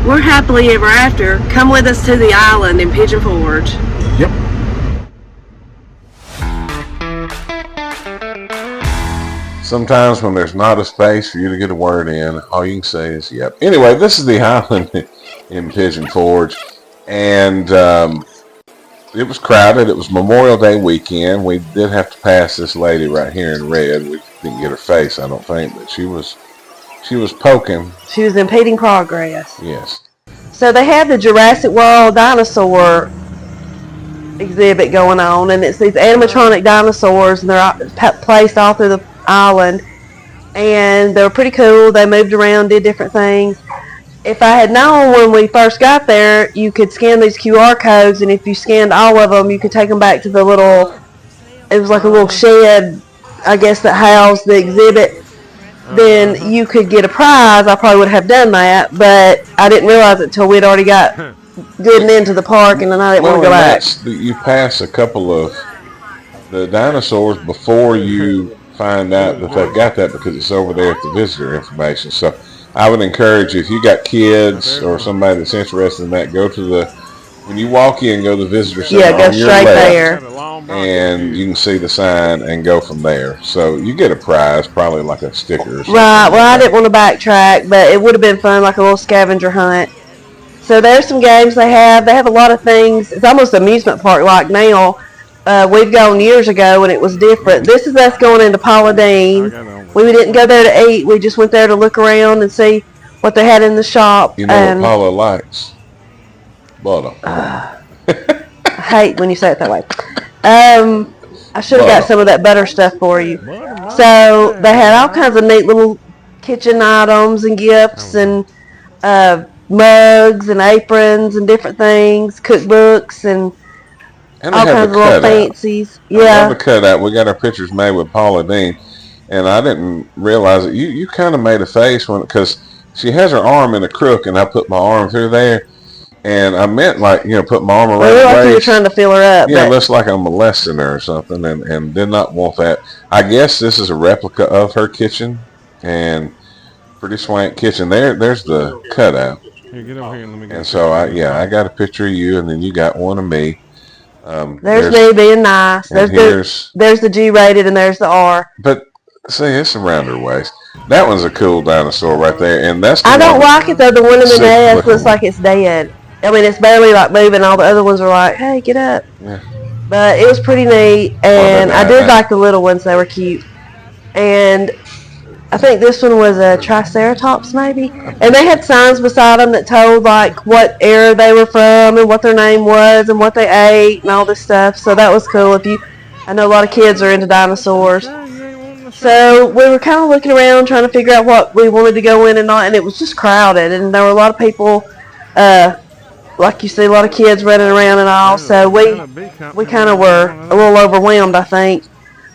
we're happily ever after. Come with us to the island in Pigeon Forge. Yep. Sometimes when there's not a space for you to get a word in, all you can say is yep. Anyway, this is the island in Pigeon Forge, and it was crowded. It was Memorial Day weekend. We did have to pass this lady right here in red. We didn't get her face, I don't think, but she was poking. She was impeding progress. Yes. So they had the Jurassic World dinosaur exhibit going on, and it's these animatronic dinosaurs, and they're placed all through the island, and they were pretty cool. They moved around, did different things. If I had known when we first got there, you could scan these QR codes, and if you scanned all of them, you could take them back to the little, it was like a little shed, I guess, that housed the exhibit. Then you could get a prize. I probably would have done that, but I didn't realize it until we'd already got good and into the park, and then I didn't want to go back. You pass a couple of the dinosaurs before you find out that they've got that, because it's over there at the visitor information. So I would encourage you, if you got kids or somebody that's interested in that, go to the, when you walk in, go to the visitor center. Yeah, go straight there. And you can see the sign and go from there. So you get a prize, probably like a sticker or something. Right, well, I didn't want to backtrack, but it would have been fun, like a little scavenger hunt. So there's some games they have. They have a lot of things. It's almost an amusement park like now. We've gone years ago and it was different. This is us going into Paula Deen. We didn't go there to eat. We just went there to look around and see what they had in the shop. You know what Paula likes? Butter. I hate when you say it that way. I should have got some of that butter stuff for you. So they had all kinds of neat little kitchen items and gifts and mugs and aprons and different things, cookbooks and all kinds of little fancies. Yeah. I love the cutout. We got our pictures made with Paula Deen, and I didn't realize it. You kind of made a face because she has her arm in a crook, and I put my arm through there, and I meant like, put my arm around her waist. You were trying to fill her up. Yeah, it looks like I'm molesting her or something, and did not want that. I guess this is a replica of her kitchen, and pretty swank kitchen. There's the cutout. Here, get over here and let me get. And so I got a picture of you, and then you got one of me. There's me being nice. There's the G-rated, and there's the R. But see, it's around her waist. That one's a cool dinosaur right there, and that's. I don't like it though. The one in the nest looks like it's dead. I mean, it's barely like moving. All the other ones are like, "Hey, get up!" Yeah. But it was pretty neat, and I did like the little ones. They were cute, and I think this one was a Triceratops, maybe. And they had signs beside them that told like what era they were from and what their name was and what they ate and all this stuff. So that was cool. I know a lot of kids are into dinosaurs. So we were kind of looking around trying to figure out what we wanted to go in and not, and it was just crowded, and there were a lot of people, like you see, a lot of kids running around and all. So we kind of were a little overwhelmed, I think.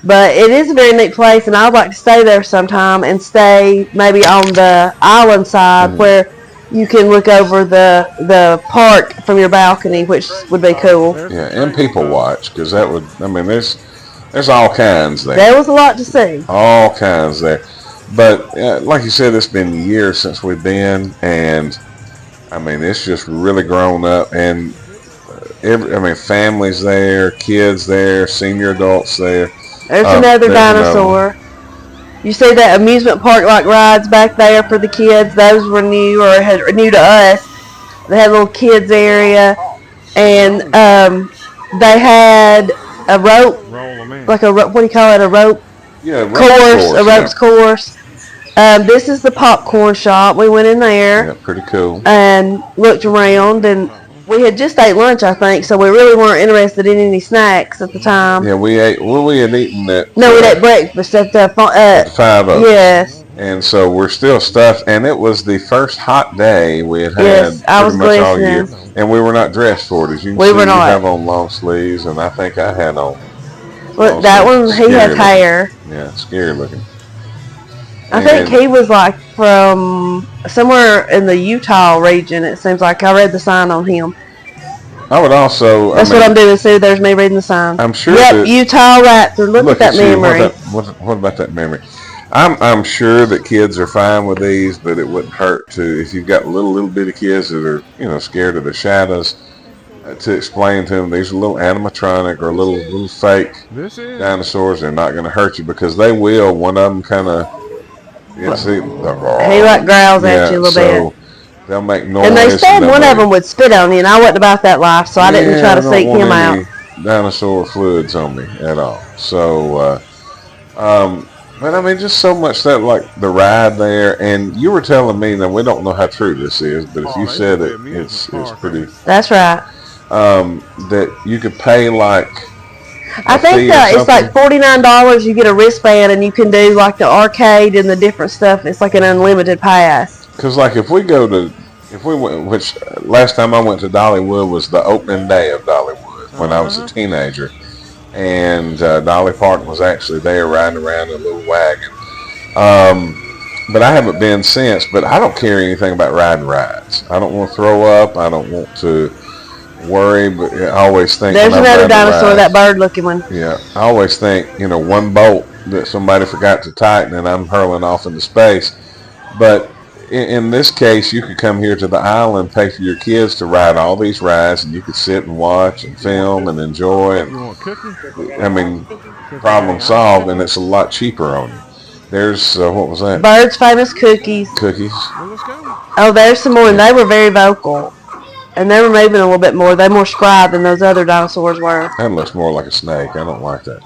But it is a very neat place, and I'd like to stay there sometime and stay maybe on the island side where you can look over the park from your balcony, which would be cool. Yeah, and people watch, because that would, there's all kinds there. There was a lot to see. All kinds there. But like you said, it's been years since we've been, and it's just really grown up, and families there, kids there, senior adults there. There's another dinosaur. You see that amusement park like rides back there for the kids? Those were new or new to us. They had a little kids area, and they had a rope, like a what do you call it? A rope course, a ropes course. This is the popcorn shop. We went in there. Yeah, pretty cool. And looked around, and we had just ate lunch, I think, so we really weren't interested in any snacks at the time. Yeah, we had eaten that. No, we ate breakfast at the 5 Oaks. Yes. And so we're still stuffed, and it was the first hot day we had yes, I was pretty much all year. And we were not dressed for it. As you can see, we have on long sleeves, and I think I had on. Well, that one, he had hair. Yeah, scary looking. I think he was like from somewhere in the Utah region. It seems like I read the sign on him. I would also. That's what I'm doing, Sue. There's me reading the sign. I'm sure. Yep, Utah Raptor. Look at that memory. What about that memory? I'm sure that kids are fine with these, but it wouldn't hurt to, if you've got little bitty kids that are, scared of the shadows, to explain to them these are little animatronic or little fake dinosaurs. They're not going to hurt you because they will. One of them kind of, he like growls at you a little bit. They'll make noise. And they said one of them would spit on you, and I wasn't about that life, so I didn't try to seek him out. Dinosaur fluids on me at all. So, but I mean, just so much that, like the ride there, and you were telling me, now we don't know how true this is, but if you said it's pretty. That's right. That you could pay like. I think it's like $49. You get a wristband, and you can do like the arcade and the different stuff. It's like an unlimited pass. Because like if we went, which last time I went to Dollywood was the opening day of Dollywood when I was a teenager, and Dolly Parton was actually there riding around in a little wagon. But I haven't been since. But I don't care anything about riding rides. I don't want to throw up. I don't want to worry, but I always think there's another dinosaur, that bird-looking one. Yeah, I always think one bolt that somebody forgot to tighten, and I'm hurling off into space. But in this case, you could come here to the island, pay for your kids to ride all these rides, and you could sit and watch and film and enjoy. And I mean, problem solved, and it's a lot cheaper on you. There's what was that? Bird's Famous Cookies. Cookies. Oh, there's some more, and they were very vocal. And they were moving a little bit more. They're more scribe than those other dinosaurs were. That looks more like a snake. I don't like that.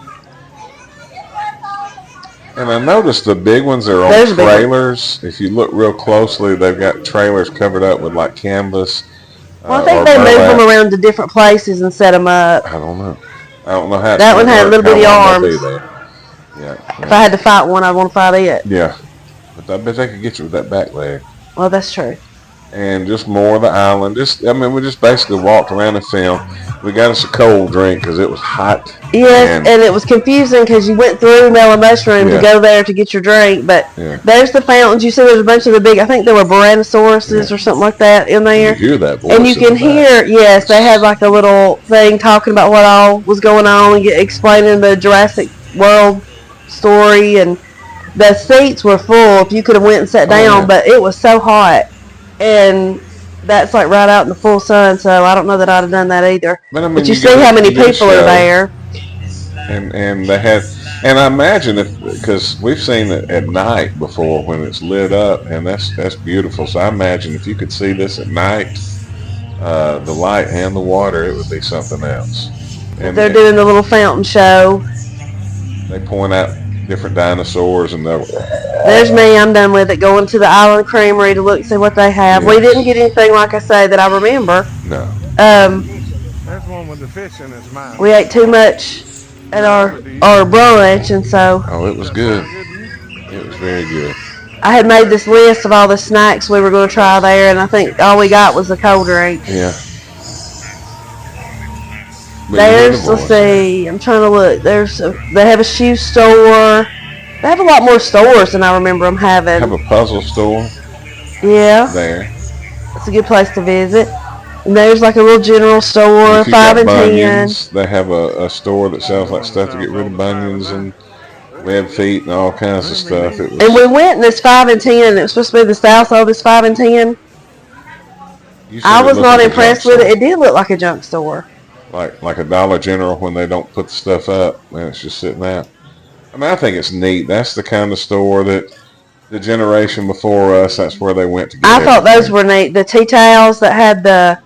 And I noticed the big ones are on trailers. If you look real closely, they've got trailers covered up with like canvas. Well, I think they moved them around to different places and set them up. I don't know how. That one had little bitty arms. Yeah. If I had to fight one, I'd want to fight it. Yeah. But I bet they could get you with that back leg. Well, that's true. And just more of the island. We just basically walked around and filmed. We got us a cold drink because it was hot. Yes, and it was confusing because you went through Melon Mushroom to go there to get your drink. But there's the fountains. You see there's a bunch of the big, I think there were Tyrannosauruses or something like that in there. You hear that voice. And you can hear, yes, they had like a little thing talking about what all was going on and explaining the Jurassic World story. And the seats were full if you could have went and sat down, but it was so hot. And that's like right out in the full sun, so I don't know that I'd have done that either. But, I mean, you see how many people are there. And they had, and I imagine because we've seen it at night before when it's lit up, and that's beautiful. So I imagine if you could see this at night, the light and the water, it would be something else. And they're doing the little fountain show. They point out different dinosaurs, and there's me. I'm done with it. Going to the Island Creamery to look, see what they have. Yes. We didn't get anything, like I say, that I remember. No. That's one with the fish in its mouth. We ate too much at our brunch, and so. Oh, it was good. It was very good. I had made this list of all the snacks we were going to try there, and I think all we got was the cold drink. Yeah. Let's see. I'm trying to look. They have a shoe store. They have a lot more stores than I remember them having. Have a puzzle store. Yeah. There. It's a good place to visit. And there's like a little general store, 5 and 10. They have a store that sells like stuff to get rid of bunions and web feet and all kinds of stuff. And we went in this 5 and 10, and it was supposed to be the South oldest 5 and 10. I was not impressed with it. It did look like a junk store. Like a Dollar General when they don't put the stuff up and it's just sitting out. I mean, I think it's neat. That's the kind of store that the generation before us, that's where they went to get I thought those were neat. The tea towels that had the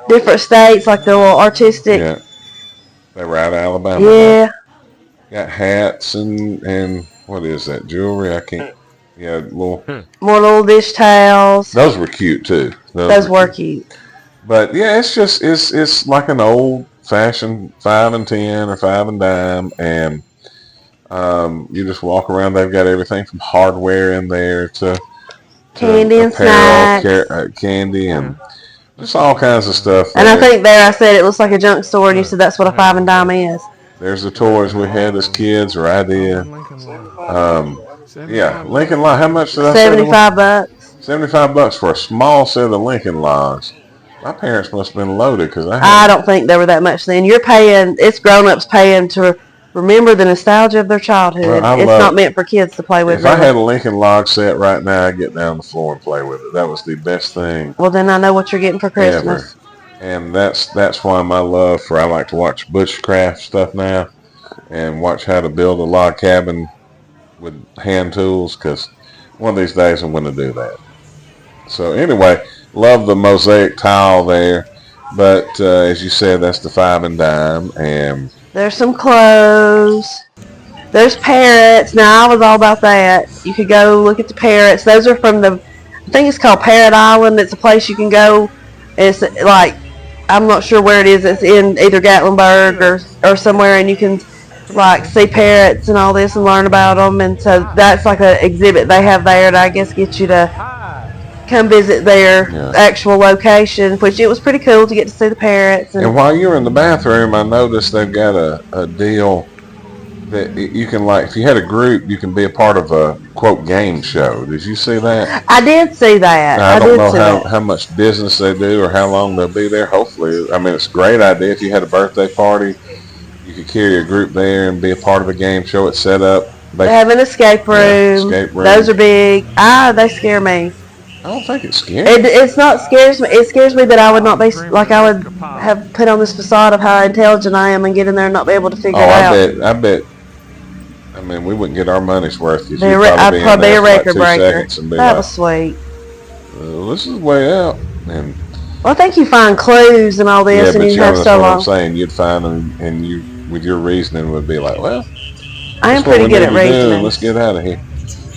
different states, like the little artistic. Yeah. They were out of Alabama. Yeah. Right? Got hats and what is that? Jewelry? I can't. Yeah, more little dish towels. Those were cute too. Those were cute. But yeah, it's like an old fashioned 5 and 10 or 5 and dime, and you just walk around. They've got everything from hardware in there to candy and apparel, candy and just all kinds of stuff. And I think I said it looks like a junk store, and you said that's what a 5 and dime is. There's the toys we had as kids, or I did. Yeah, Lincoln Log. How much did I say? $75. $75 for a small set of Lincoln Logs. My parents must have been loaded because I don't think they were that much then. You're paying, it's grown-ups paying to remember the nostalgia of their childhood. Well, It's not meant for kids to play with. If I had a Lincoln log set right now, I'd get down on the floor and play with it. That was the best thing. Well, then I know what you're getting for Christmas. Ever. And that's why my love for, I like to watch bushcraft stuff now and watch how to build a log cabin with hand tools, because one of these days I'm going to do that. So anyway, love the mosaic tile there. But as you said, that's the 5 and dime. And there's some clothes. There's parrots. Now, I was all about that. You could go look at the parrots. Those are from I think it's called Parrot Island. It's a place you can go. It's like, I'm not sure where it is. It's in either Gatlinburg or somewhere, and you can like see parrots and all this and learn about them. And so that's like an exhibit they have there to, I guess, get you to come visit their actual location, which it was pretty cool to get to see the parrots. And while you were in the bathroom, I noticed they've got a deal that you can, like, if you had a group, you can be a part of a, quote, game show. Did you see that? I did see that. Now, I don't know how much business they do or how long they'll be there. Hopefully, I mean, it's a great idea. If you had a birthday party, you could carry a group there and be a part of a game show. It's set up. They have an escape room. Escape room. Those are big. They scare me. I don't think it's scary. It's not scares me. It scares me that I would not be, like, I would have put on this facade of how intelligent I am and get in there and not be able to figure it out. I bet. I mean, we wouldn't get our money's worth. I'd probably be a record breaker. That was sweet. This is way out. And well, I think you find clues and all this, and you have so long. I'm saying you'd find them, and you, with your reasoning, would be like, well, I am pretty good at reasoning. Let's get out of here.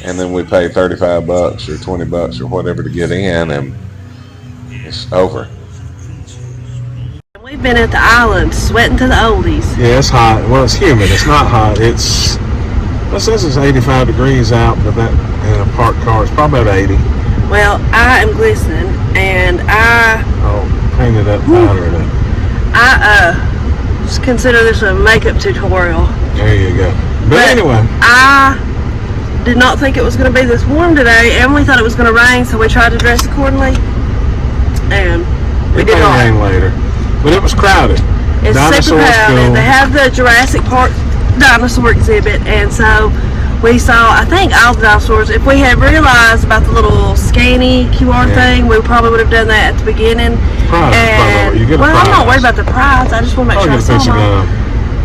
And then we pay $35 or $20 or whatever to get in, and it's over. We've been at the island, sweating to the oldies. Yeah, it's hot. Well, it's humid. It's not hot. It says it's 85 degrees out, but that in a parked car it's probably about 80. Well, I am glistening, and Painted up powder. I just consider this a makeup tutorial. There you go. But anyway, I did not think it was going to be this warm today, and we thought it was going to rain, so we tried to dress accordingly, and we did not. Rain later, but it was crowded. It's super crowded. They have the Jurassic Park dinosaur exhibit, and so we saw, I think, all the dinosaurs. If we had realized about the little scanny QR thing, we probably would have done that at the beginning. I'm not worried about the prize. I just want to make sure I saw them.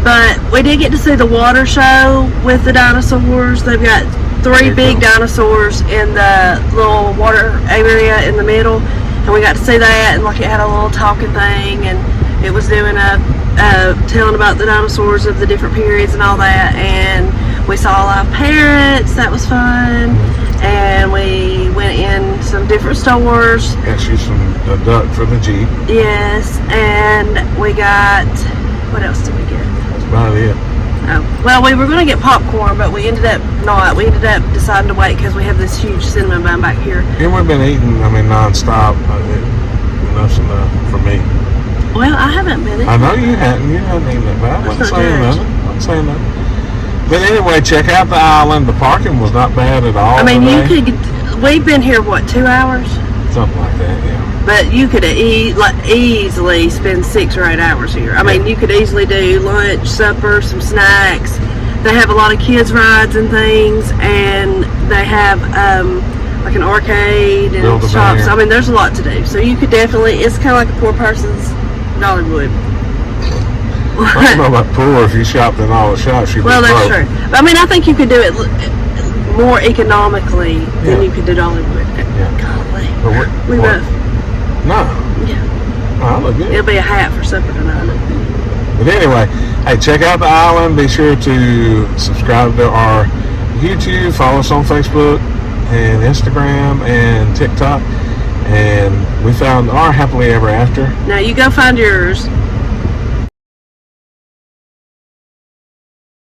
But we did get to see the water show with the dinosaurs. They've got 3 big dinosaurs in the little water area in the middle, and we got to see that, and like it had a little talking thing, and it was doing telling about the dinosaurs of the different periods and all that, and we saw live parrots. That was fun. And we went in some different stores. Got you a duck for the Jeep. Yes, and we got, what else did we get? That's about it. Oh, well, we were going to get popcorn, but we ended up not. We ended up deciding to wait because we have this huge cinnamon bun back here. And we've been eating, non-stop. Enough's enough for me. Well, I haven't been eating. I know you hadn't. You hadn't eaten that bad. I wasn't saying nothing. I wasn't saying nothing. But anyway, check out the island. The parking was not bad at all. I mean, we've been here, what, 2 hours? Something like that, yeah. But you could easily spend 6 or 8 hours here. I mean, you could easily do lunch, supper, some snacks. They have a lot of kids' rides and things, and they have like an arcade and shops. I mean, there's a lot to do. So you could definitely, it's kind of like a poor person's Dollywood. I don't know about poor. If you shopped in all the shops, you'd be broke. That's true. But, I mean, I think you could do it more economically than you could do Dollywood. Yeah. Golly. We both. No. Yeah. Oh, I look good. It'll be a hat for supper tonight. But anyway, hey, check out the island. Be sure to subscribe to our YouTube. Follow us on Facebook and Instagram and TikTok. And we found our Happily Ever After. Now you go find yours.